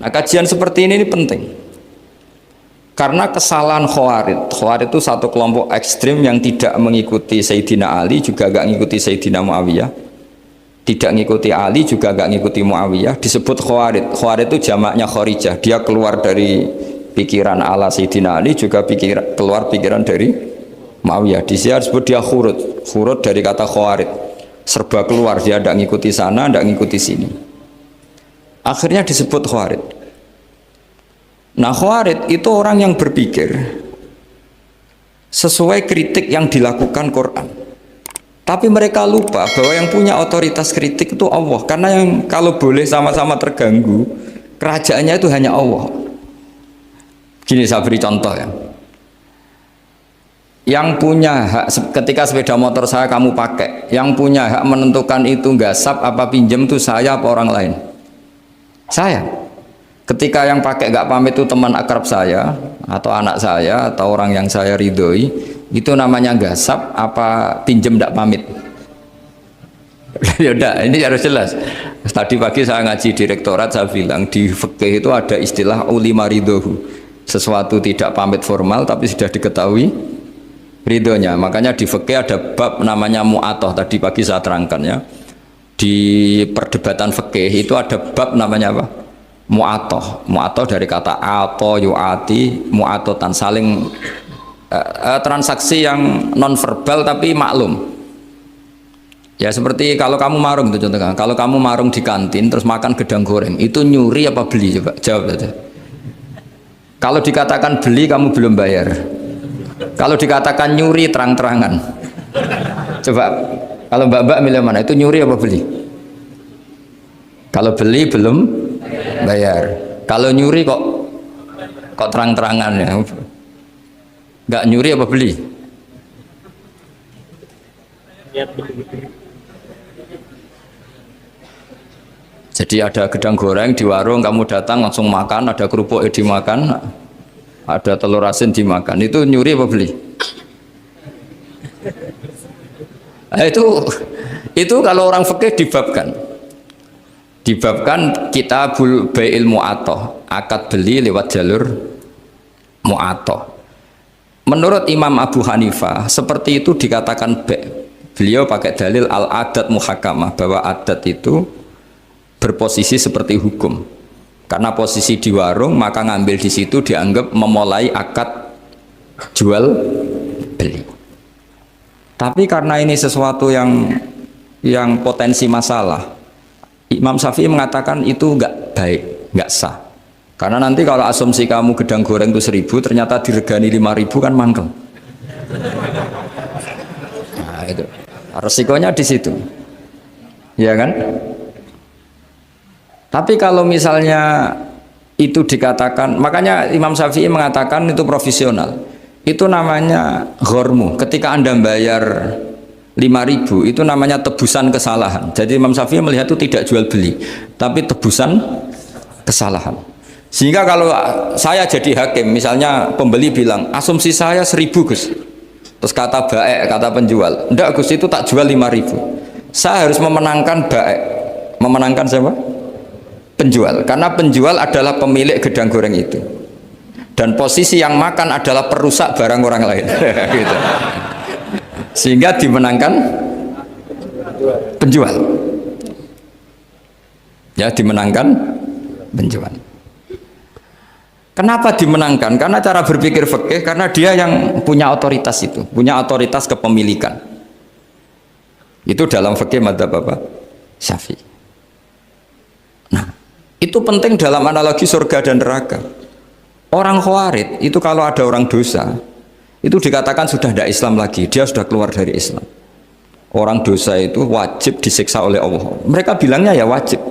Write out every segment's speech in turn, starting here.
Nah, kajian seperti ini penting. Karena kesalahan Khawarij itu satu kelompok ekstrim yang tidak mengikuti Sayyidina Ali, juga gak mengikuti Sayyidina Muawiyah. Tidak mengikuti Ali, juga gak mengikuti Muawiyah. Disebut Khawarij. Khawarij itu jamaknya Kharijah. Dia keluar dari pikiran ala Sayyidina Ali, juga keluar pikiran dari Muawiyah. Di sini disebut dia khurut. Khurut dari kata Khawarij. Serba keluar, dia tidak mengikuti sana, tidak mengikuti sini. Akhirnya disebut Khawarij. Nah, Khawarij itu orang yang berpikir sesuai kritik yang dilakukan Quran. Tapi mereka lupa bahwa yang punya otoritas kritik itu Allah. Karena yang kalau boleh sama-sama terganggu, kerajaannya itu hanya Allah. Gini saya beri contoh ya. Yang punya hak ketika sepeda motor saya kamu pakai, yang punya hak menentukan itu gasap apa pinjam itu saya apa orang lain? Saya. Ketika yang pakai gak pamit itu teman akrab saya atau anak saya atau orang yang saya ridhoi, itu namanya gasap apa pinjem gak pamit? Ya udah, ini harus jelas. Tadi pagi saya ngaji direktorat, saya bilang di fikih itu ada istilah ulima ridhohu, sesuatu tidak pamit formal tapi sudah diketahui ridhonya. Makanya di fikih ada bab namanya mu'atoh, tadi pagi saya terangkan ya. Di perdebatan fikih itu ada bab namanya apa? Mu'atoh. Mu'atoh dari kata ato yu'ati, mu'atotan, saling transaksi yang non verbal tapi maklum. Ya seperti kalau kamu marung itu contohnya, kalau kamu marung di kantin terus makan gedang goreng, itu nyuri apa beli? Coba jawab saja. Kalau dikatakan beli kamu belum bayar. Kalau dikatakan nyuri terang-terangan. Coba kalau mbak-mbak milih mana? Itu nyuri apa beli? Kalau beli belum bayar. Kalau nyuri kok terang-terangan ya. Nggak nyuri apa beli? Jadi ada gedang goreng di warung, kamu datang langsung makan, ada kerupuk dimakan, ada telur asin dimakan. Itu nyuri apa beli? Nah, itu kalau orang fikih dibabkan kitabul bai'il mu'atoh, akad beli lewat jalur mu'atoh. Menurut Imam Abu Hanifah seperti itu dikatakan beliau pakai dalil al-adat muhakamah, bahwa adat itu berposisi seperti hukum. Karena posisi di warung, maka ngambil di situ dianggap memulai akad jual beli. Tapi karena ini sesuatu yang potensi masalah, Imam Syafi'i mengatakan itu enggak baik, enggak sah. Karena nanti kalau asumsi kamu gedang goreng itu 1.000, ternyata diregani 5.000 kan mangkel. Nah itu resikonya di situ, ya kan? Tapi kalau misalnya itu dikatakan, makanya Imam Syafi'i mengatakan itu profesional. Itu namanya ghormu. Ketika Anda bayar 5.000, itu namanya tebusan kesalahan. Jadi Imam Syafi'i melihat itu tidak jual beli, tapi tebusan kesalahan. Sehingga kalau saya jadi hakim, misalnya pembeli bilang asumsi saya 1.000 Gus, terus kata baik, kata penjual, enggak Gus itu tak jual 5.000, saya harus memenangkan baik. Memenangkan siapa? Penjual. Karena penjual adalah pemilik gedang goreng itu, dan posisi yang makan adalah perusak barang orang lain. Gitu. Sehingga dimenangkan penjual, ya dimenangkan penjual. Kenapa dimenangkan? Karena cara berpikir fikih, karena dia yang punya otoritas itu, punya otoritas kepemilikan. Itu dalam fikih madzhab apa? Syafi'i. Nah, itu penting dalam analogi surga dan neraka. Orang Khawarij itu kalau ada orang dosa, itu dikatakan sudah tidak Islam lagi, dia sudah keluar dari Islam. Orang dosa itu wajib disiksa oleh Allah. Mereka bilangnya ya wajib.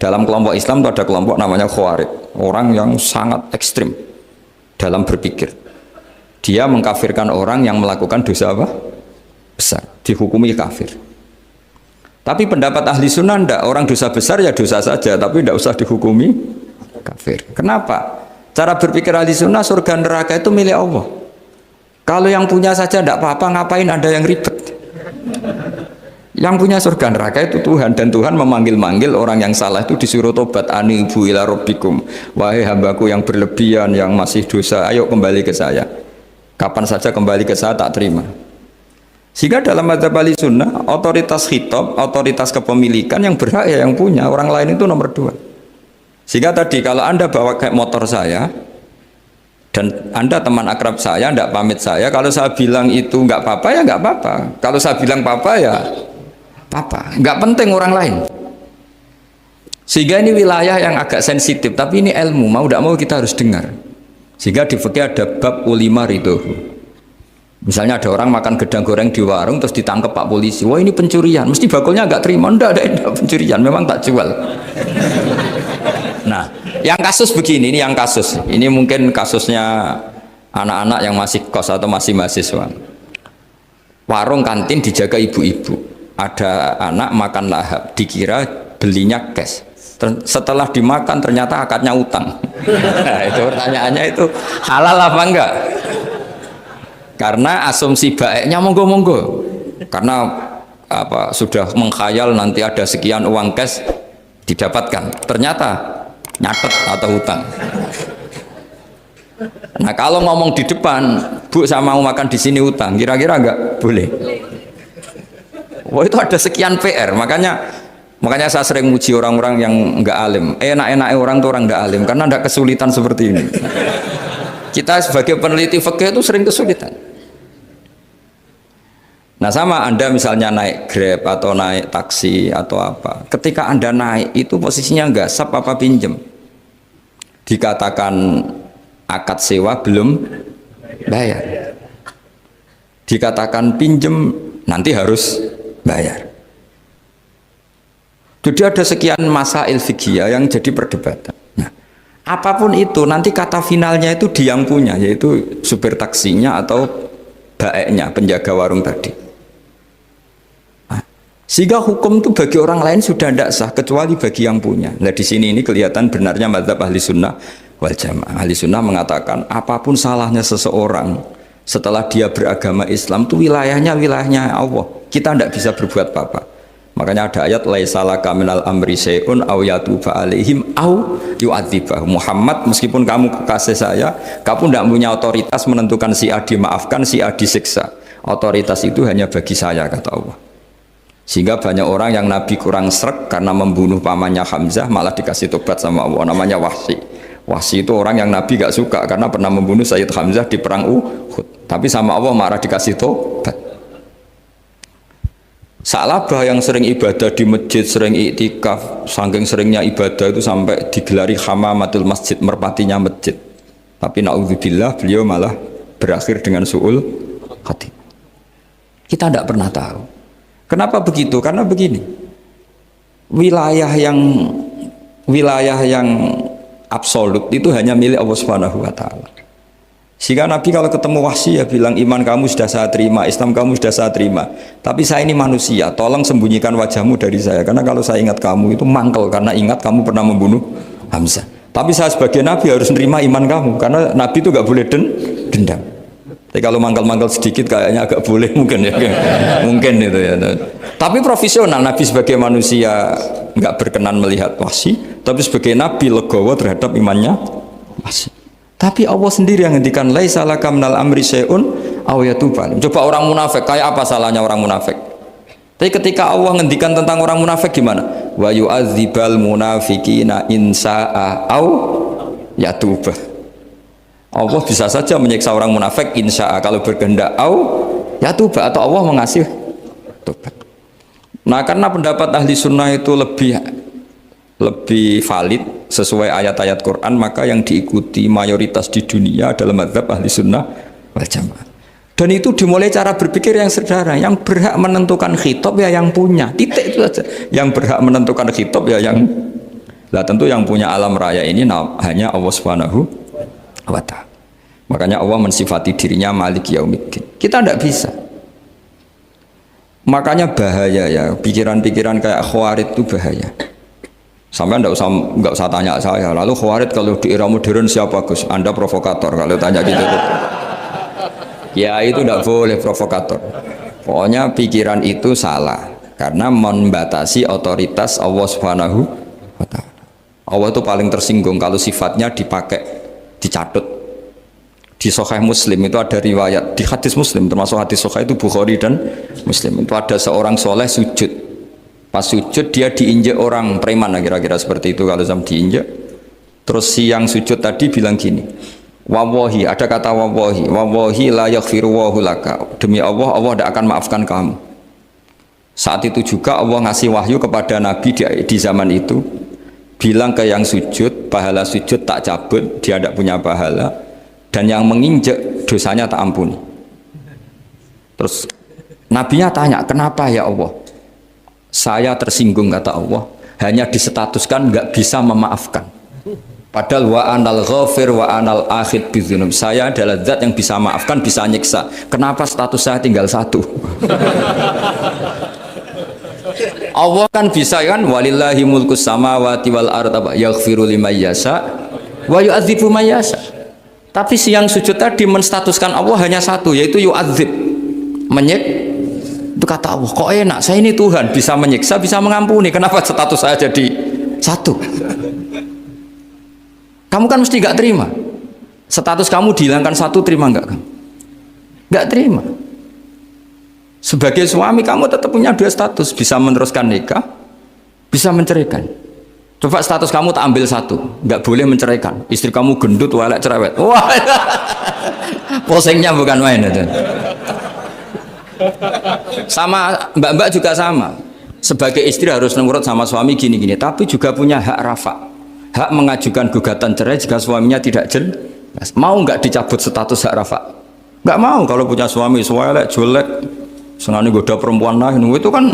Dalam kelompok Islam itu ada kelompok namanya Khawarij, orang yang sangat ekstrim dalam berpikir. Dia mengkafirkan orang yang melakukan dosa apa? Besar, dihukumi kafir. Tapi pendapat ahli sunnah enggak, orang dosa besar ya dosa saja, tapi tidak usah dihukumi kafir. Kenapa? Cara berpikir ahli sunnah, surga neraka itu milik Allah. Kalau yang punya saja enggak apa-apa, ngapain ada yang ribet? Yang punya surga neraka itu Tuhan, dan Tuhan memanggil-manggil orang yang salah itu disuruh tobat, anibu ila rabbikum, wahai hambaku yang berlebihan, yang masih dosa, ayo kembali ke saya. Kapan saja kembali ke saya tak terima. Sehingga dalam mazhab ahli sunnah, otoritas khitab, otoritas kepemilikan yang berhak ya yang punya, orang lain itu nomor 2. Sehingga tadi kalau Anda bawa kayak motor saya dan Anda teman akrab saya, tidak pamit saya, kalau saya bilang itu nggak apa-apa ya nggak apa-apa, kalau saya bilang apa-apa ya apa, nggak penting orang lain. Sehingga ini wilayah yang agak sensitif, tapi ini ilmu, mau tidak mau kita harus dengar. Sehingga di fikih ada bab ulima ridho. Misalnya ada orang makan gedang goreng di warung terus ditangkap Pak polisi, wah ini pencurian, mesti bakulnya nggak terima, enggak pencurian, memang tak jual. Nah, yang kasus begini, ini yang kasus, ini mungkin kasusnya anak-anak yang masih kos atau masih mahasiswa. Warung kantin dijaga ibu-ibu, ada anak makan lahap, dikira belinya cash. Setelah dimakan ternyata akadnya utang. Nah, itu pertanyaannya itu halal apa enggak? Karena asumsi baiknya monggo-monggo, karena apa sudah mengkhayal nanti ada sekian uang cash didapatkan, ternyata nyatet atau hutang. Nah kalau ngomong di depan, Bu saya mau makan di sini hutang, kira-kira enggak boleh. Wah itu ada sekian PR, makanya saya sering muji orang-orang yang enggak alim. Enak-enaknya orang tuh orang enggak alim karena enggak kesulitan seperti ini. Kita sebagai peneliti fikih itu sering kesulitan. Nah sama Anda misalnya naik Grab atau naik taksi atau apa, ketika Anda naik itu posisinya enggak sap apa pinjem, dikatakan akad sewa belum bayar, dikatakan pinjem nanti harus bayar. Jadi ada sekian masail fikih yang jadi perdebatan. Nah, apapun itu nanti kata finalnya itu dia yang punya, yaitu supir taksinya atau baeknya, penjaga warung tadi. Sehingga hukum itu bagi orang lain sudah tidak sah kecuali bagi yang punya. Nah di sini ini kelihatan benarnya mazhab ahli sunnah wal jamaah. Ahli sunnah mengatakan apapun salahnya seseorang setelah dia beragama Islam itu wilayahnya Allah. Kita tidak bisa berbuat apa-apa. Makanya ada ayat laisa laka minal amri syai'un aw yatuba alaihim aw yu'adzibah. Muhammad meskipun kamu kekasih saya, kamu tidak punya otoritas menentukan si A dimaafkan, si A disiksa. Otoritas itu hanya bagi saya kata Allah. Sehingga banyak orang yang Nabi kurang srek karena membunuh pamannya Hamzah malah dikasih tobat sama Allah, namanya Wahsy. Wahsy itu orang yang Nabi gak suka karena pernah membunuh Sayyid Hamzah di perang Uhud, tapi sama Allah marah dikasih tobat. Sa'labah yang sering ibadah di masjid, sering iktikaf, saking seringnya ibadah itu sampai digelari hamamatul masjid, merpatinya masjid. Tapi na'udzubillah beliau malah berakhir dengan su'ul khatimah. Kita tidak pernah tahu. Kenapa begitu? Karena begini, wilayah yang absolut itu hanya milik Allah Subhanahu wa Ta'ala. Sehingga Nabi kalau ketemu Wahsy ya bilang, iman kamu sudah saya terima, Islam kamu sudah saya terima, tapi saya ini manusia, tolong sembunyikan wajahmu dari saya, karena kalau saya ingat kamu itu mangkel, karena ingat kamu pernah membunuh Hamzah. Tapi saya sebagai Nabi harus menerima iman kamu, karena Nabi itu gak boleh dendam. Tapi kalau mangkal-mangkal sedikit kayaknya agak boleh mungkin ya, mungkin itu ya. Tapi profesional, Nabi sebagai manusia nggak berkenan melihat Wahsy, tapi sebagai Nabi legowo terhadap imannya Wahsy. Tapi Allah sendiri yang ngendikan laisa laka minal amri syai'un aw yatuba. Coba orang munafik, kayak apa salahnya orang munafik? Tapi ketika Allah ngendikan tentang orang munafik gimana? Wa yu'adzibal munafiqina in sa'a aw yatuba. Allah bisa saja menyiksa orang munafik insya'a kalau berkehendak ya tuba, atau Allah mengasih tobat. Nah karena pendapat ahli sunnah itu lebih valid sesuai ayat-ayat Quran, maka yang diikuti mayoritas di dunia adalah mazhab ahli sunnah wal jamaah. Dan itu dimulai cara berpikir yang sederhana, yang berhak menentukan khitab ya yang punya, titik itu saja. Yang berhak menentukan khitab ya yang, lah tentu yang punya alam raya ini hanya Allah Subhanahu wa ta'ala. Makanya Allah mensifati dirinya Malik Yaumiddin. Kita tidak bisa. Makanya bahaya ya, pikiran-pikiran kayak Khawarij itu bahaya. Sampai nggak usah tanya saya. Lalu Khawarij kalau di era modern siapa Gus? Anda provokator kalau tanya gitu. Ya itu tidak boleh provokator. Pokoknya pikiran itu salah. karena membatasi otoritas Allah Subhanahu wa Ta'ala. Allah itu paling tersinggung kalau sifatnya dipakai, dicatut. Di Sahih Muslim itu ada riwayat, di hadis Muslim termasuk hadis Sahih itu Bukhari dan Muslim, itu ada seorang soleh sujud. Pas sujud dia diinjek orang preman, kira-kira seperti itu kalau sama diinjek. Terus si yang sujud tadi bilang gini, wawahi, ada kata wawahi, wawahi la yaghfiru wahu laka, demi Allah, Allah tidak akan maafkan kamu. Saat itu juga Allah ngasih wahyu kepada Nabi di zaman itu, bilang ke yang sujud, pahala sujud tak cabut, dia tidak punya pahala, dan yang menginjek dosanya tak ampuni. Terus Nabinya tanya, kenapa ya Allah? Saya tersinggung, kata Allah, hanya disestatuskan nggak bisa memaafkan. Padahal wa anal ghafir wa anal akhid bidzunub, saya adalah zat yang bisa maafkan, bisa nyiksa. Kenapa status saya tinggal satu? Allah kan bisa kan, walillahi mulkus samawati wal ardh yaghfiru liman yasha wa yu'adzibu man yasha. Tapi si yang sujud tadi menstatuskan Allah hanya satu, yaitu yu'adzib, menyik. Itu kata Allah, kok enak, saya ini Tuhan, bisa menyiksa, bisa mengampuni, kenapa status saya jadi satu? Kamu kan mesti gak terima. Status kamu dihilangkan satu, terima enggak kamu? Gak terima. Sebagai suami kamu tetap punya dua status, bisa meneruskan nikah, bisa menceraikan. Coba status kamu tak ambil satu, nggak boleh menceraikan. Istri kamu gendut, walek, cerewet. Wah, posingnya bukan main itu. Sama mbak-mbak juga sama. Sebagai istri harus nurut sama suami gini-gini, tapi juga punya hak rafa, hak mengajukan gugatan cerai jika suaminya tidak jelas. Mau nggak dicabut status hak rafa? Nggak mau. Kalau punya suami walek, jelek, senang goda perempuan lain, itu kan.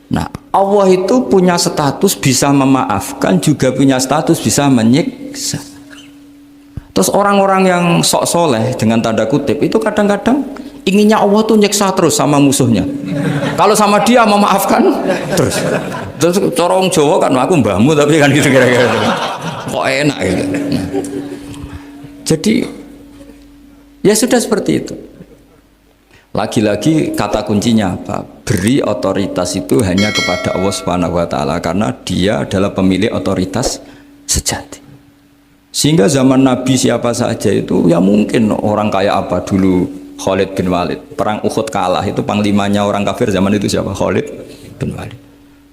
Nah, Allah itu punya status bisa memaafkan, juga punya status bisa menyiksa. Terus orang-orang yang sok soleh dengan tanda kutip itu kadang-kadang inginnya Allah tuh nyiksa terus sama musuhnya. Kalau sama dia memaafkan terus. Terus corong Jawa kan, aku mbahmu tapi kan gitu kira-kira. Kok enak gitu. Nah, jadi ya sudah seperti itu. Lagi-lagi kata kuncinya apa? Beri otoritas itu hanya kepada Allah Subhanahu wa Ta'ala, karena dia adalah pemilik otoritas sejati. Sehingga zaman Nabi siapa saja itu, ya mungkin orang kayak apa dulu, Khalid bin Walid, perang Uhud kalah, itu panglimanya orang kafir zaman itu siapa? Khalid bin Walid.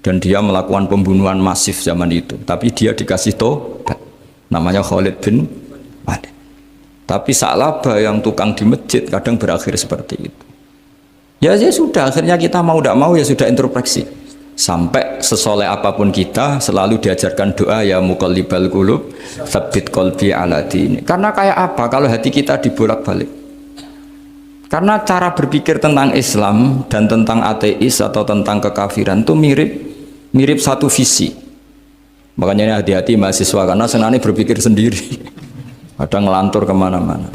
Dan dia melakukan pembunuhan masif zaman itu, tapi dia dikasih tobat, namanya Khalid bin Walid. Tapi Sa'labah yang tukang di masjid kadang berakhir seperti itu. Ya sudah, akhirnya kita mau tidak mau ya sudah introspeksi. Sampai sesoleh apapun kita selalu diajarkan doa, ya muqallibal qulub tsabbit qalbi ala dini. Karena kayak apa kalau hati kita dibolak-balik? Karena cara berpikir tentang Islam dan tentang ateis atau tentang kekafiran itu mirip satu visi. Makanya hati-hati mahasiswa, karena senangnya berpikir sendiri. Kadang ngelantur kemana-mana.